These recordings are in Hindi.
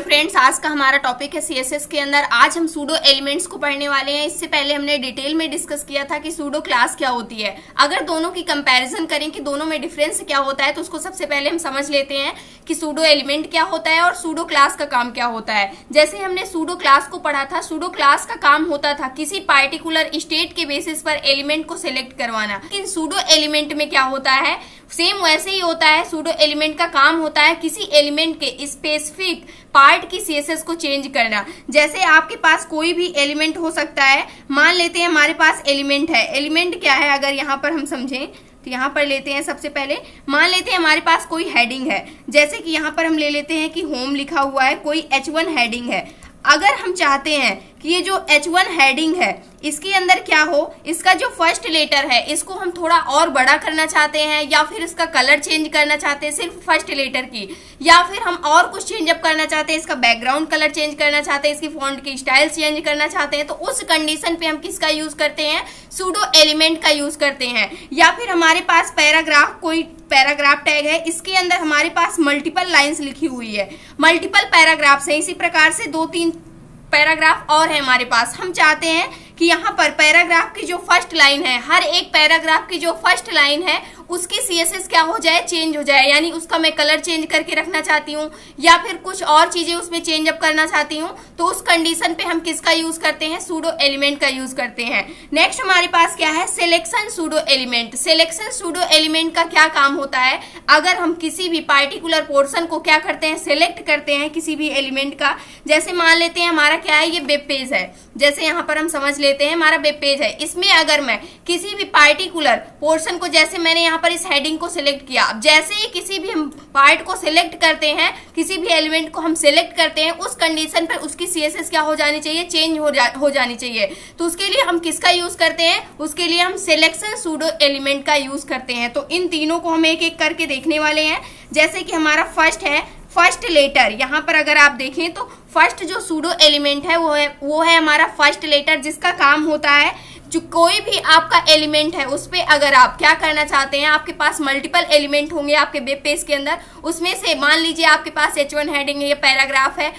हेलो फ्रेंड्स, आज का हमारा टॉपिक है सीएसएस के अंदर। आज हम सूडो एलिमेंट्स को पढ़ने वाले हैं। इससे पहले हमने डिटेल में डिस्कस किया था कि सूडो क्लास क्या होती है। अगर दोनों की कंपैरिजन करें कि दोनों में डिफरेंस क्या होता है तो उसको सबसे पहले हम समझ लेते हैं कि सूडो एलिमेंट क्या होता है और सूडो क्लास का काम क्या होता है। जैसे हमने सूडो क्लास को पढ़ा था, सूडो क्लास का काम होता था किसी पार्टिकुलर स्टेट के बेसिस पर एलिमेंट को सिलेक्ट करवाना। लेकिन सूडो एलिमेंट में क्या होता है, सेम वैसे ही होता है। सूडो एलिमेंट का काम होता है किसी एलिमेंट के स्पेसिफिक पार्ट की सीएसएस को चेंज करना। जैसे आपके पास कोई भी एलिमेंट हो सकता है, मान लेते हैं हमारे पास एलिमेंट है। एलिमेंट क्या है अगर यहाँ पर हम समझें तो यहाँ पर लेते हैं, सबसे पहले मान लेते हैं हमारे पास कोई हेडिंग है। जैसे कि यहाँ पर हम ले लेते हैं कि होम लिखा हुआ है, कोई H1 हेडिंग है। अगर हम चाहते हैं कि ये जो H1 हेडिंग है इसके अंदर क्या हो, इसका जो फर्स्ट लेटर है इसको हम थोड़ा और बड़ा करना चाहते हैं, या फिर इसका कलर चेंज करना चाहते हैं सिर्फ फर्स्ट लेटर की, या फिर हम और कुछ चेंज अप करना चाहते हैं, इसका बैकग्राउंड कलर चेंज करना चाहते हैं, इसकी फॉन्ट की स्टाइल चेंज करना चाहते हैं, तो उस कंडीशन पे हम किसका यूज करते हैं, सूडो एलिमेंट का यूज करते हैं। या फिर हमारे पास पैराग्राफ, कोई पैराग्राफ टैग है, इसके अंदर हमारे पास मल्टीपल लाइंस लिखी हुई है, मल्टीपल पैराग्राफ्स है। इसी प्रकार से 2-3 पैराग्राफ और है हमारे पास। हम चाहते हैं कि यहाँ पर पैराग्राफ की जो फर्स्ट लाइन है, हर एक पैराग्राफ की जो फर्स्ट लाइन है उसकी सीएसएस क्या हो जाए, चेंज हो जाए। यानी उसका मैं कलर चेंज करके रखना चाहती हूँ या फिर कुछ और चीजें उसमें चेंज अप करना चाहती हूँ, तो उस कंडीशन पे हम किसका यूज करते हैं, सूडो एलिमेंट का यूज करते हैं। नेक्स्ट हमारे पास क्या है, selection pseudo element. Selection pseudo element का क्या काम होता है, अगर हम किसी भी पार्टिकुलर पोर्शन को क्या करते हैं, सिलेक्ट करते हैं किसी भी एलिमेंट का। जैसे मान लेते हैं हमारा क्या है, ये वेब पेज है। जैसे यहाँ पर हम समझ लेते हैं हमारा वेब पेज है, इसमें अगर मैं किसी भी पार्टिकुलर पोर्शन को, जैसे मैंने यहाँ पर इस हेडिंग को सिलेक्ट किया, अब जैसे ही किसी भी हम पार्ट को सिलेक्ट करते हैं, किसी भी एलिमेंट को हम सिलेक्ट करते हैं, उस कंडीशन पर उसकी सीएसएस क्या हो जानी चाहिए, चेंज हो जानी चाहिए। तो उसके लिए हम किसका यूज करते हैं, उसके लिए हम सिलेक्शन सूडो एलिमेंट का यूज करते हैं। तो इन तीनों को हम एक एक करके देखने वाले हैं। जैसे कि हमारा फर्स्ट है फर्स्ट लेटर। यहाँ पर अगर आप देखें तो फर्स्ट जो सूडो एलिमेंट है वो है हमारा फर्स्ट लेटर, जिसका काम होता है जो कोई भी आपका एलिमेंट है उस पे अगर आप क्या करना चाहते हैं, आपके पास मल्टीपल एलिमेंट होंगे आपके वेब पेज के अंदर, उसमें से मान लीजिए आपके पास H1 हेडिंग है या पैराग्राफ है,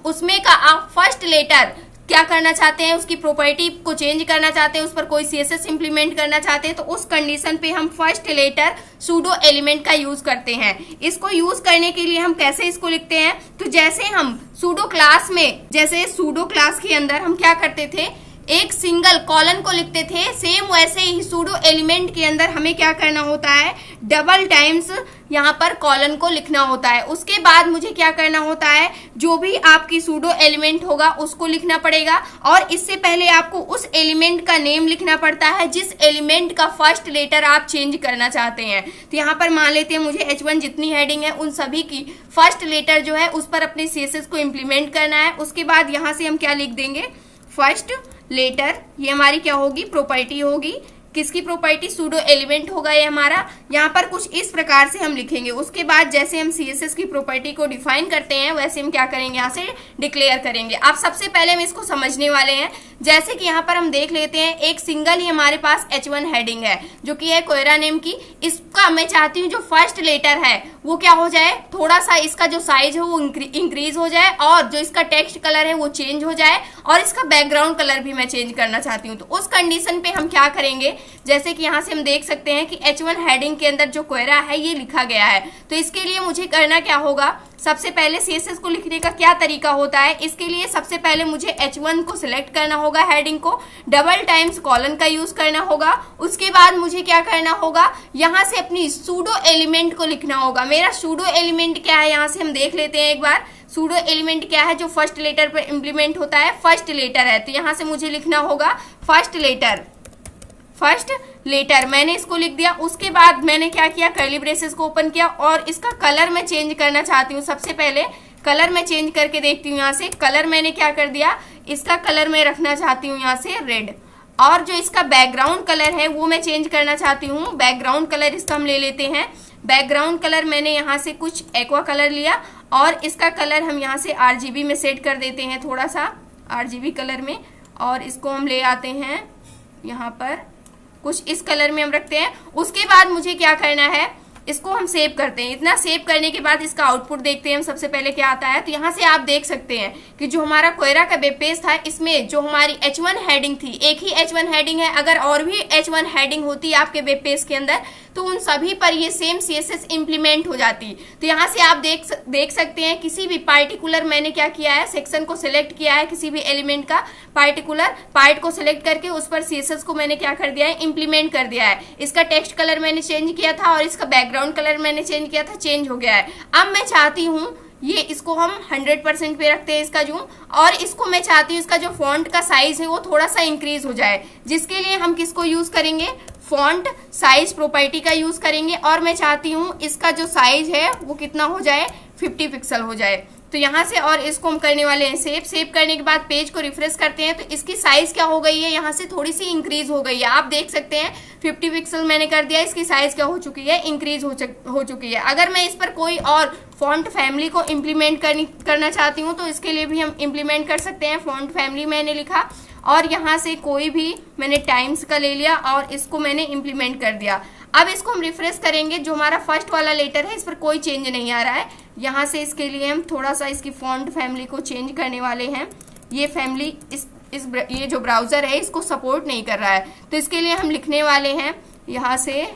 उसमें का आप फर्स्ट लेटर क्या करना चाहते हैं, उसकी प्रॉपर्टी को चेंज करना चाहते हैं, उस पर कोई सीएसएस इंप्लीमेंट करना चाहते हैं, तो उस कंडीशन पे हम फर्स्ट लेटर सूडो एलिमेंट का यूज करते हैं। इसको यूज करने के लिए हम कैसे इसको लिखते हैं, तो जैसे हम सूडो क्लास में, जैसे सूडो क्लास के अंदर हम क्या करते थे, एक सिंगल कॉलन को लिखते थे, सेम वैसे ही सूडो एलिमेंट के अंदर हमें क्या करना होता है, डबल टाइम्स यहाँ पर कॉलन को लिखना होता है। उसके बाद मुझे क्या करना होता है, जो भी आपकी सूडो एलिमेंट होगा उसको लिखना पड़ेगा, और इससे पहले आपको उस एलिमेंट का नेम लिखना पड़ता है जिस एलिमेंट का फर्स्ट लेटर आप चेंज करना चाहते हैं। तो यहाँ पर मान लेते हैं मुझे H1 जितनी हेडिंग है उन सभी की फर्स्ट लेटर जो है उस पर अपने सीएसएस को इम्प्लीमेंट करना है। उसके बाद यहाँ से हम क्या लिख देंगे, फर्स्ट लेटर। ये हमारी क्या होगी, प्रॉपर्टी होगी। किसकी प्रॉपर्टी, सूडो एलिमेंट होगा ये हमारा। यहाँ पर कुछ इस प्रकार से हम लिखेंगे। उसके बाद जैसे हम सीएसएस की प्रॉपर्टी को डिफाइन करते हैं वैसे हम क्या करेंगे, यहाँ से डिक्लेयर करेंगे। अब सबसे पहले हम इसको समझने वाले हैं। जैसे कि यहाँ पर हम देख लेते हैं एक सिंगल ही हमारे पास H1 हेडिंग है जो कि है कोयरा नेम की। इसका मैं चाहती हूँ जो फर्स्ट लेटर है वो क्या हो जाए, थोड़ा सा इसका जो साइज है वो इंक्रीज हो जाए, और जो इसका टेक्स्ट कलर है वो चेंज हो जाए, और इसका बैकग्राउंड कलर भी मैं चेंज करना चाहती हूँ। तो उस कंडीशन पे हम क्या करेंगे, जैसे कि यहाँ से हम देख सकते हैं कि H1 हेडिंग के अंदर जो कोयरा है ये लिखा गया है। तो इसके लिए मुझे करना क्या होगा, सबसे पहले सीएसएस को लिखने का क्या तरीका होता है, इसके लिए सबसे पहले मुझे H1 को सिलेक्ट करना होगा, हेडिंग को डबल टाइम्स कॉलन का यूज करना होगा। उसके बाद मुझे क्या करना होगा, यहाँ से अपनी सूडो एलिमेंट को लिखना होगा। मेरा सूडो एलिमेंट क्या है, यहाँ से हम देख लेते हैं एक बार। सूडो एलिमेंट क्या है, जो फर्स्ट लेटर पर इंप्लीमेंट होता है, फर्स्ट लेटर है। तो यहाँ से मुझे लिखना होगा फर्स्ट लेटर, फर्स्ट लेटर। मैंने इसको लिख दिया। उसके बाद मैंने क्या किया, कर्ली ब्रेसेस को ओपन किया और इसका कलर मैं चेंज करना चाहती हूँ। सबसे पहले कलर मैं चेंज करके देखती हूँ। यहाँ से कलर मैंने क्या कर दिया, इसका कलर मैं रखना चाहती हूँ यहाँ से रेड, और जो इसका बैकग्राउंड कलर है वो मैं चेंज करना चाहती हूँ। बैकग्राउंड कलर इसका हम ले लेते हैं। बैकग्राउंड कलर मैंने यहाँ से कुछ एक्वा कलर लिया, और इसका कलर हम यहाँ से RGB में सेट कर देते हैं, थोड़ा सा RGB कलर में, और इसको हम ले आते हैं यहाँ पर कुछ इस कलर में हम रखते हैं। उसके बाद मुझे क्या करना है, इसको हम सेव करते हैं। इतना सेव करने के बाद इसका आउटपुट देखते हैं हम सबसे पहले क्या आता है। तो यहाँ से आप देख सकते हैं कि जो हमारा क्वेरा का वेब पेज था, इसमें जो हमारी H1 हेडिंग थी, एक ही H1 हेडिंग है। अगर और भी H1 हेडिंग होती आपके वेब पेज के अंदर तो उन सभी पर ये सेम CSS इंप्लीमेंट हो जाती। तो यहाँ से आप देख सकते हैं किसी भी पार्टिकुलर मैंने क्या किया है, सेक्शन को सिलेक्ट किया है, किसी भी एलिमेंट का पार्टिकुलर पार्ट को सिलेक्ट करके उस पर CSS को मैंने क्या कर दिया है, इंप्लीमेंट कर दिया है। इसका टेक्स्ट कलर मैंने चेंज किया था और इसका बैकग्राउंड कलर मैंने चेंज किया था, चेंज हो गया है। अब मैं चाहती हूँ ये इसको हम 100% पे रखते हैं इसका जूम, और इसको मैं चाहती हूँ इसका जो फॉन्ट का साइज है वो थोड़ा सा इंक्रीज हो जाए, जिसके लिए हम किसको यूज करेंगे, फॉन्ट साइज प्रॉपर्टी का यूज करेंगे। और मैं चाहती हूँ इसका जो साइज है वो कितना हो जाए, 50 पिक्सल हो जाए। तो यहाँ से और इसको हम करने वाले हैं सेव करने के बाद पेज को रिफ्रेश करते हैं तो इसकी साइज क्या हो गई है, यहाँ से थोड़ी सी इंक्रीज हो गई है। आप देख सकते हैं 50 पिक्सल मैंने कर दिया, इसकी साइज क्या हो चुकी है, इंक्रीज हो चुकी है। अगर मैं इस पर कोई और फॉन्ट फैमिली को इम्प्लीमेंट करना चाहती हूँ तो इसके लिए भी हम इम्प्लीमेंट कर सकते हैं। फॉन्ट फैमिली मैंने लिखा और यहाँ से कोई भी मैंने टाइम्स का ले लिया और इसको मैंने इम्प्लीमेंट कर दिया। अब इसको हम रिफ्रेश करेंगे, जो हमारा फर्स्ट वाला लेटर है इस पर कोई चेंज नहीं आ रहा है। यहाँ से इसके लिए हम थोड़ा सा इसकी फॉन्ट फैमिली को चेंज करने वाले हैं। ये फैमिली ये जो ब्राउजर है इसको सपोर्ट नहीं कर रहा है, तो इसके लिए हम लिखने वाले हैं यहाँ से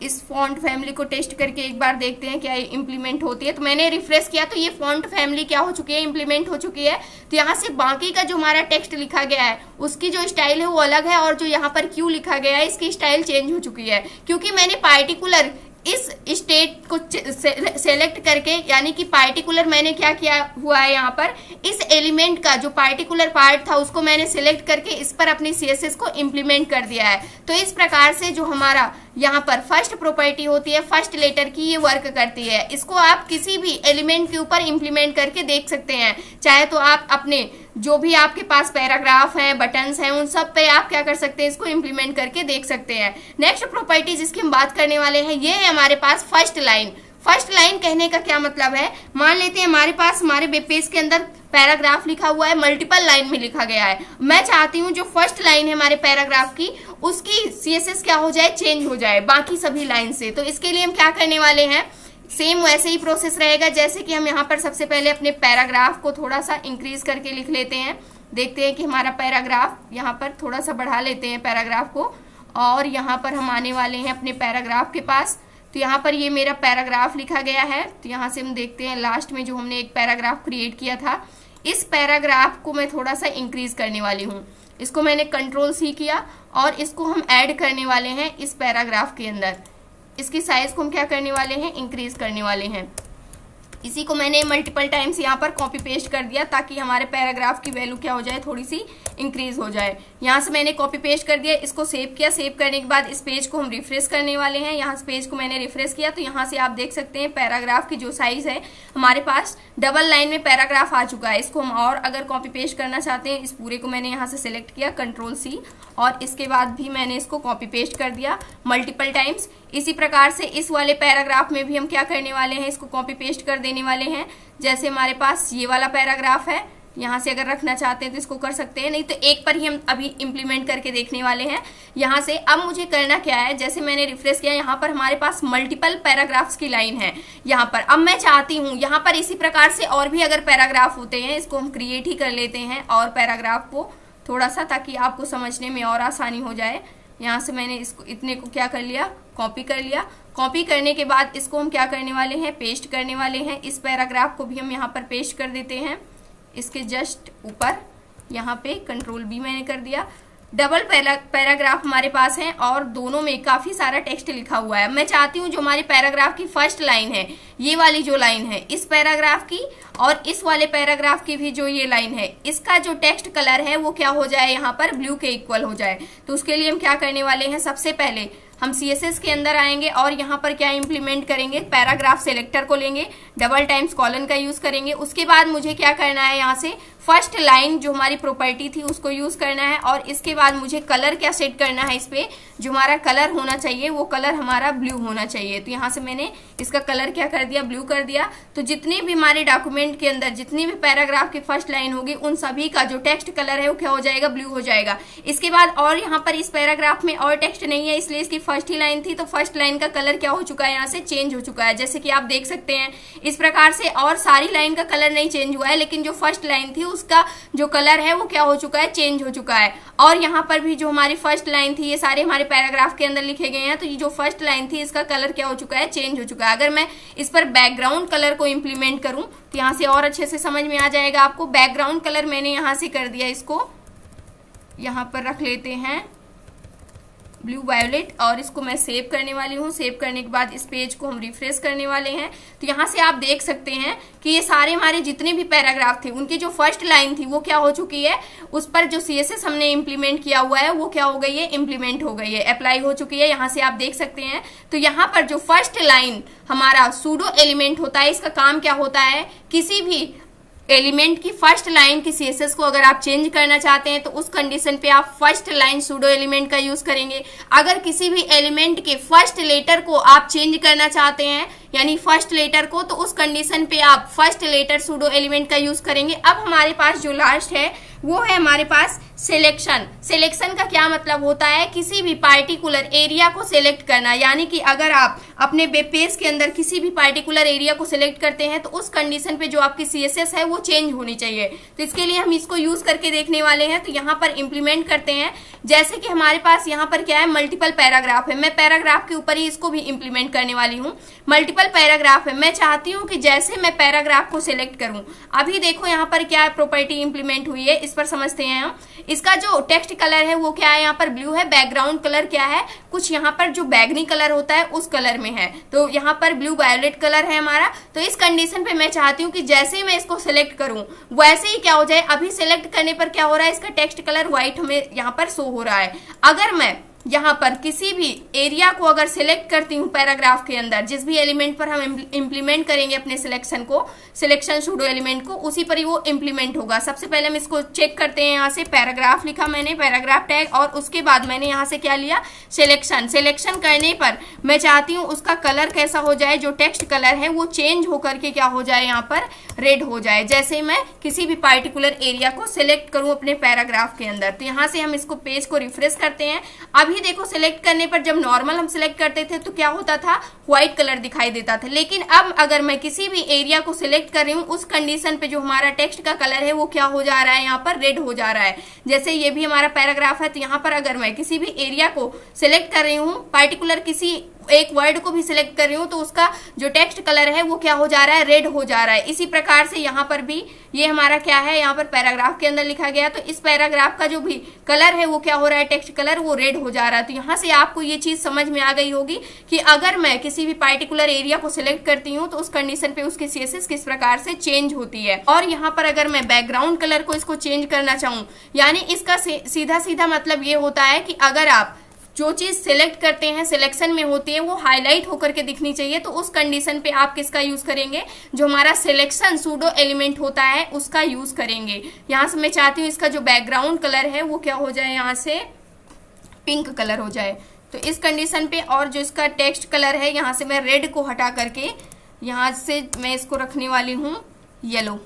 इस फॉन्ट फैमिली को टेस्ट करके एक बार देखते हैं क्या ये इंप्लीमेंट होती है। तो मैंने रिफ्रेश किया तो ये फॉन्ट फैमिली क्या हो चुकी है, इंप्लीमेंट हो चुकी है। तो यहाँ से बाकी का जो हमारा टेक्स्ट लिखा गया है उसकी जो स्टाइल है वो अलग है, और जो यहाँ पर क्यू लिखा गया है इसकी स्टाइल चेंज हो चुकी है, क्योंकि मैंने पार्टिकुलर इस स्टेट को सेलेक्ट करके, यानी कि पार्टिकुलर मैंने क्या किया हुआ है, यहाँ पर इस एलिमेंट का जो पार्टिकुलर पार्ट था उसको मैंने सिलेक्ट करके इस पर अपनी CSS को इम्प्लीमेंट कर दिया है। तो इस प्रकार से जो हमारा यहाँ पर फर्स्ट प्रॉपर्टी होती है फर्स्ट लेटर की, ये वर्क करती है। इसको आप किसी भी एलिमेंट के ऊपर इम्प्लीमेंट करके देख सकते हैं, चाहे तो आप अपने जो भी आपके पास पैराग्राफ हैं, बटन्स हैं, उन सब पे आप क्या कर सकते हैं, इसको इम्प्लीमेंट करके देख सकते हैं। नेक्स्ट प्रॉपर्टी जिसकी हम बात करने वाले हैं ये है हमारे पास फर्स्ट लाइन। फर्स्ट लाइन कहने का क्या मतलब है, मान लेते हैं हमारे पास हमारे वेब पेज के अंदर पैराग्राफ लिखा हुआ है, मल्टीपल लाइन में लिखा गया है। मैं चाहती हूँ जो फर्स्ट लाइन है हमारे पैराग्राफ की उसकी CSS क्या हो जाए, चेंज हो जाए बाकी सभी लाइन से। तो इसके लिए हम क्या करने वाले हैं, सेम वैसे ही प्रोसेस रहेगा जैसे कि हम यहाँ पर सबसे पहले अपने पैराग्राफ को थोड़ा सा इंक्रीज करके लिख लेते हैं। देखते हैं कि हमारा पैराग्राफ यहाँ पर थोड़ा सा बढ़ा लेते हैं पैराग्राफ को, और यहाँ पर हम आने वाले हैं अपने पैराग्राफ के पास। तो यहाँ पर ये मेरा पैराग्राफ लिखा गया है। तो यहाँ से हम देखते हैं लास्ट में जो हमने एक पैराग्राफ क्रिएट किया था, इस पैराग्राफ को मैं थोड़ा सा इंक्रीज करने वाली हूँ। इसको मैंने Ctrl+C किया और इसको हम ऐड करने वाले हैं इस पैराग्राफ के अंदर। इसकी साइज को हम क्या करने वाले हैं, इंक्रीज करने वाले हैं। इसी को मैंने मल्टीपल टाइम्स यहाँ पर कॉपी पेस्ट कर दिया ताकि हमारे पैराग्राफ की वैल्यू क्या हो जाए, थोड़ी सी इंक्रीज हो जाए। यहाँ से मैंने कॉपी पेस्ट कर दिया, इसको सेव किया। सेव करने के बाद इस पेज को हम रिफ्रेश करने वाले हैं। यहाँ से पेज को मैंने रिफ्रेश किया तो यहाँ से आप देख सकते हैं पैराग्राफ की जो साइज है हमारे पास डबल लाइन में पैराग्राफ आ चुका है। इसको हम और अगर कॉपी पेस्ट करना चाहते हैं, इस पूरे को मैंने यहाँ से सिलेक्ट किया Ctrl+C और इसके बाद भी मैंने इसको कॉपी पेस्ट कर दिया मल्टीपल टाइम्स। इसी प्रकार से इस वाले पैराग्राफ में भी हम क्या करने वाले हैं, इसको कॉपी पेस्ट कर देने वाले हैं। जैसे हमारे पास ये वाला पैराग्राफ है, यहाँ से अगर रखना चाहते हैं तो इसको कर सकते हैं, नहीं तो एक पर ही हम अभी इम्प्लीमेंट करके देखने वाले हैं। यहाँ से अब मुझे करना क्या है, जैसे मैंने रिफ्रेश किया, यहाँ पर हमारे पास मल्टीपल पैराग्राफ्स की लाइन है यहाँ पर। अब मैं चाहती हूँ यहाँ पर इसी प्रकार से और भी अगर पैराग्राफ होते हैं, इसको हम क्रिएट ही कर लेते हैं और पैराग्राफ को थोड़ा सा, ताकि आपको समझने में और आसानी हो जाए। यहाँ से मैंने इसको इतने को क्या कर लिया, कॉपी कर लिया। कॉपी करने के बाद इसको हम क्या करने वाले हैं, पेस्ट करने वाले हैं। इस पैराग्राफ को भी हम यहाँ पर पेस्ट कर देते हैं, इसके जस्ट ऊपर यहाँ पे Ctrl+B मैंने कर दिया। डबल पैराग्राफ हमारे पास है और दोनों में काफी सारा टेक्स्ट लिखा हुआ है। मैं चाहती हूँ जो हमारे पैराग्राफ की फर्स्ट लाइन है, ये वाली जो लाइन है इस पैराग्राफ की, और इस वाले पैराग्राफ की भी जो ये लाइन है, इसका जो टेक्स्ट कलर है वो क्या हो जाए, यहाँ पर ब्लू के इक्वल हो जाए। तो उसके लिए हम क्या करने वाले हैं, सबसे पहले हम CSS के अंदर आएंगे और यहाँ पर क्या इंप्लीमेंट करेंगे, पैराग्राफ सेलेक्टर को लेंगे, डबल टाइम्स कॉलन का यूज करेंगे। उसके बाद मुझे क्या करना है, यहाँ से फर्स्ट लाइन जो हमारी प्रॉपर्टी थी उसको यूज करना है, और इसके बाद मुझे कलर क्या सेट करना है, इस पे जो हमारा कलर होना चाहिए वो कलर हमारा ब्लू होना चाहिए। तो यहाँ से मैंने इसका कलर क्या कर दिया, ब्लू कर दिया। तो जितने भी हमारे डॉक्यूमेंट के अंदर जितनी भी पैराग्राफ की फर्स्ट लाइन होगी उन सभी का जो टेक्स्ट कलर है वो क्या हो जाएगा, ब्लू हो जाएगा। इसके बाद और यहाँ पर इस पैराग्राफ में और टेक्स्ट नहीं है, इसलिए इसकी फर्स्ट ही लाइन थी, तो फर्स्ट लाइन का कलर क्या हो चुका है, यहाँ से चेंज हो चुका है, जैसे कि आप देख सकते हैं इस प्रकार से। और सारी लाइन का कलर नहीं चेंज हुआ है, लेकिन जो फर्स्ट लाइन थी उसका जो कलर है वो क्या हो चुका है, चेंज हो चुका है। और यहाँ पर भी जो हमारी फर्स्ट लाइन थी, ये सारे हमारे पैराग्राफ के अंदर लिखे गए हैं, तो ये जो फर्स्ट लाइन थी इसका कलर क्या हो चुका है, चेंज हो चुका है। अगर मैं इस पर बैकग्राउंड कलर को इंप्लीमेंट करूं तो यहाँ से और अच्छे से समझ में आ जाएगा आपको। बैकग्राउंड कलर मैंने यहाँ से कर दिया, इसको यहाँ पर रख लेते हैं ब्लू वायोलेट, और इसको मैं सेव करने वाली हूँ। सेव करने के बाद इस पेज को हम रिफ्रेश करने वाले हैं। तो यहाँ से आप देख सकते हैं कि ये सारे हमारे जितने भी पैराग्राफ थे उनकी जो फर्स्ट लाइन थी वो क्या हो चुकी है, उस पर जो CSS हमने इंप्लीमेंट किया हुआ है वो क्या हो गई है, इंप्लीमेंट हो गई है, अप्लाई हो चुकी है। यहाँ से आप देख सकते हैं। तो यहाँ पर जो फर्स्ट लाइन हमारा सूडो एलिमेंट होता है, इसका काम क्या होता है, किसी भी एलिमेंट की फर्स्ट लाइन की CSS को अगर आप चेंज करना चाहते हैं तो उस कंडीशन पे आप फर्स्ट लाइन सूडो एलिमेंट का यूज करेंगे। अगर किसी भी एलिमेंट के फर्स्ट लेटर को आप चेंज करना चाहते हैं, यानी फर्स्ट लेटर को, तो उस कंडीशन पे आप फर्स्ट लेटर सूडो एलिमेंट का यूज करेंगे। अब हमारे पास जो लास्ट है वो है हमारे पास सिलेक्शन। सिलेक्शन का क्या मतलब होता है, किसी भी पार्टिकुलर एरिया को सिलेक्ट करना, यानी कि अगर आप अपने वेब पेज के अंदर किसी भी पार्टिकुलर एरिया को सिलेक्ट करते हैं तो उस कंडीशन पे जो आपकी CSS है वो चेंज होनी चाहिए। तो इसके लिए हम इसको यूज करके देखने वाले हैं। तो यहाँ पर इंप्लीमेंट करते हैं। जैसे कि हमारे पास यहाँ पर क्या है, मल्टीपल पैराग्राफ है, मैं पैराग्राफ के ऊपर ही इसको भी इंप्लीमेंट करने वाली हूँ। मल्टीपल पैराग्राफ है, मैं चाहती हूँ कि जैसे मैं पैराग्राफ को सिलेक्ट करूँ, अभी देखो यहाँ पर क्या प्रॉपर्टी इंप्लीमेंट हुई है, इस पर समझते हैं हम। इसका जो टेक्स्ट कलर है वो क्या है, यहाँ पर ब्लू है, बैकग्राउंड कलर क्या है, कुछ यहाँ पर जो बैगनी कलर होता है उस कलर में है, तो यहाँ पर ब्लू वायोलेट कलर है हमारा। तो इस कंडीशन पे मैं चाहती हूँ कि जैसे ही मैं इसको सिलेक्ट करूँ वैसे ही क्या हो जाए, अभी सिलेक्ट करने पर क्या हो रहा है, इसका टेक्स्ट कलर व्हाइट हमें यहाँ पर शो हो रहा है। अगर मैं यहाँ पर किसी भी एरिया को अगर सिलेक्ट करती हूँ पैराग्राफ के अंदर, जिस भी एलिमेंट पर हम इंप्लीमेंट करेंगे अपने सिलेक्शन को, सिलेक्शन सूडो एलिमेंट को, उसी पर ही वो इंप्लीमेंट होगा। सबसे पहले हम इसको चेक करते हैं। यहाँ से पैराग्राफ लिखा मैंने, पैराग्राफ टैग, और उसके बाद मैंने यहाँ से क्या लिया, सिलेक्शन। सिलेक्शन करने पर मैं चाहती हूँ उसका कलर कैसा हो जाए, जो टेक्स्ट कलर है वो चेंज होकर के क्या हो जाए, यहाँ पर रेड हो जाए, जैसे मैं किसी भी पार्टिकुलर एरिया को सिलेक्ट करूँ अपने पैराग्राफ के अंदर। तो यहाँ से हम इसको पेज को रिफ्रेश करते हैं। अभी देखो सिलेक्ट करने पर जब नॉर्मल हम सिलेक्ट करते थे तो क्या होता था, व्हाइट कलर दिखाई देता था, लेकिन अब अगर मैं किसी भी एरिया को सिलेक्ट कर रही हूँ उस कंडीशन पे जो हमारा टेक्स्ट का कलर है वो क्या हो जा रहा है, यहाँ पर रेड हो जा रहा है। जैसे ये भी हमारा पैराग्राफ है, तो यहाँ पर अगर मैं किसी भी एरिया को सिलेक्ट कर रही हूँ, पार्टिकुलर किसी एक वर्ड को भी सिलेक्ट कर रही हूँ, तो उसका जो टेक्स्ट कलर है वो क्या हो जा रहा है, रेड हो जा रहा है। इसी प्रकार से यहाँ पर भी ये हमारा क्या है, यहाँ पर पैराग्राफ के अंदर लिखा गया, तो इस पैराग्राफ का जो भी कलर है वो क्या हो रहा है, टेक्स्ट कलर वो रेड हो जा रहा है। तो यहाँ से आपको ये चीज समझ में आ गई होगी कि अगर मैं किसी भी पार्टिकुलर एरिया को सिलेक्ट करती हूँ तो उस कंडीशन पे उसकी CSS किस प्रकार से चेंज होती है। और यहाँ पर अगर मैं बैकग्राउंड कलर को इसको चेंज करना चाहूँ, यानी इसका सीधा सीधा मतलब ये होता है कि अगर आप जो चीज सिलेक्ट करते हैं, सिलेक्शन में होती है, वो हाईलाइट होकर के दिखनी चाहिए, तो उस कंडीशन पे आप किसका यूज करेंगे, जो हमारा सिलेक्शन सूडो एलिमेंट होता है उसका यूज करेंगे। यहाँ से मैं चाहती हूँ इसका जो बैकग्राउंड कलर है वो क्या हो जाए, यहाँ से पिंक कलर हो जाए, तो इस कंडीशन पे। और जो इसका टेक्स्ट कलर है, यहाँ से मैं रेड को हटा करके यहाँ से मैं इसको रखने वाली हूँ येलो।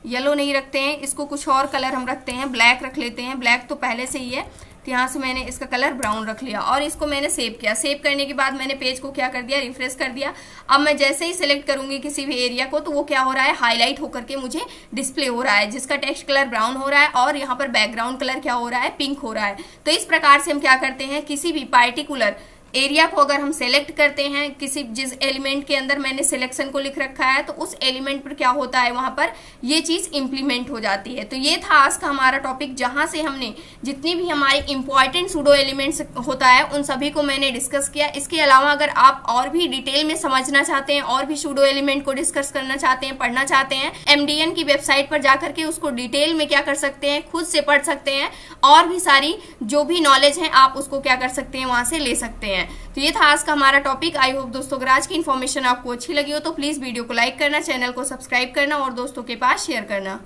येलो नहीं रखते हैं इसको, कुछ और कलर हम रखते हैं, ब्लैक रख लेते हैं। ब्लैक तो पहले से ही है, तो यहाँ से मैंने इसका कलर ब्राउन रख लिया और इसको मैंने सेव किया। सेव करने के बाद मैंने पेज को क्या कर दिया, रिफ्रेश कर दिया। अब मैं जैसे ही सिलेक्ट करूंगी किसी भी एरिया को, तो वो क्या हो रहा है, हाईलाइट होकर के मुझे डिस्प्ले हो रहा है, जिसका टेक्स्ट कलर ब्राउन हो रहा है और यहाँ पर बैकग्राउंड कलर क्या हो रहा है, पिंक हो रहा है। तो इस प्रकार से हम क्या करते हैं, किसी भी पार्टिकुलर एरिया को अगर हम सेलेक्ट करते हैं, किसी जिस एलिमेंट के अंदर मैंने सिलेक्शन को लिख रखा है, तो उस एलिमेंट पर क्या होता है, वहां पर ये चीज इंप्लीमेंट हो जाती है। तो ये था आज का हमारा टॉपिक, जहां से हमने जितनी भी हमारे इंपॉर्टेंट सूडो एलिमेंट्स होता है उन सभी को मैंने डिस्कस किया। इसके अलावा अगर आप और भी डिटेल में समझना चाहते हैं और भी सूडो एलिमेंट को डिस्कस करना चाहते हैं, पढ़ना चाहते हैं, MDN की वेबसाइट पर जाकर के उसको डिटेल में क्या कर सकते हैं, खुद से पढ़ सकते हैं, और भी सारी जो भी नॉलेज है आप उसको क्या कर सकते हैं, वहां से ले सकते हैं। तो ये था आज का हमारा टॉपिक। आई होप दोस्तों अगर आज की इन्फॉर्मेशन आपको अच्छी लगी हो तो प्लीज वीडियो को लाइक करना, चैनल को सब्सक्राइब करना और दोस्तों के पास शेयर करना।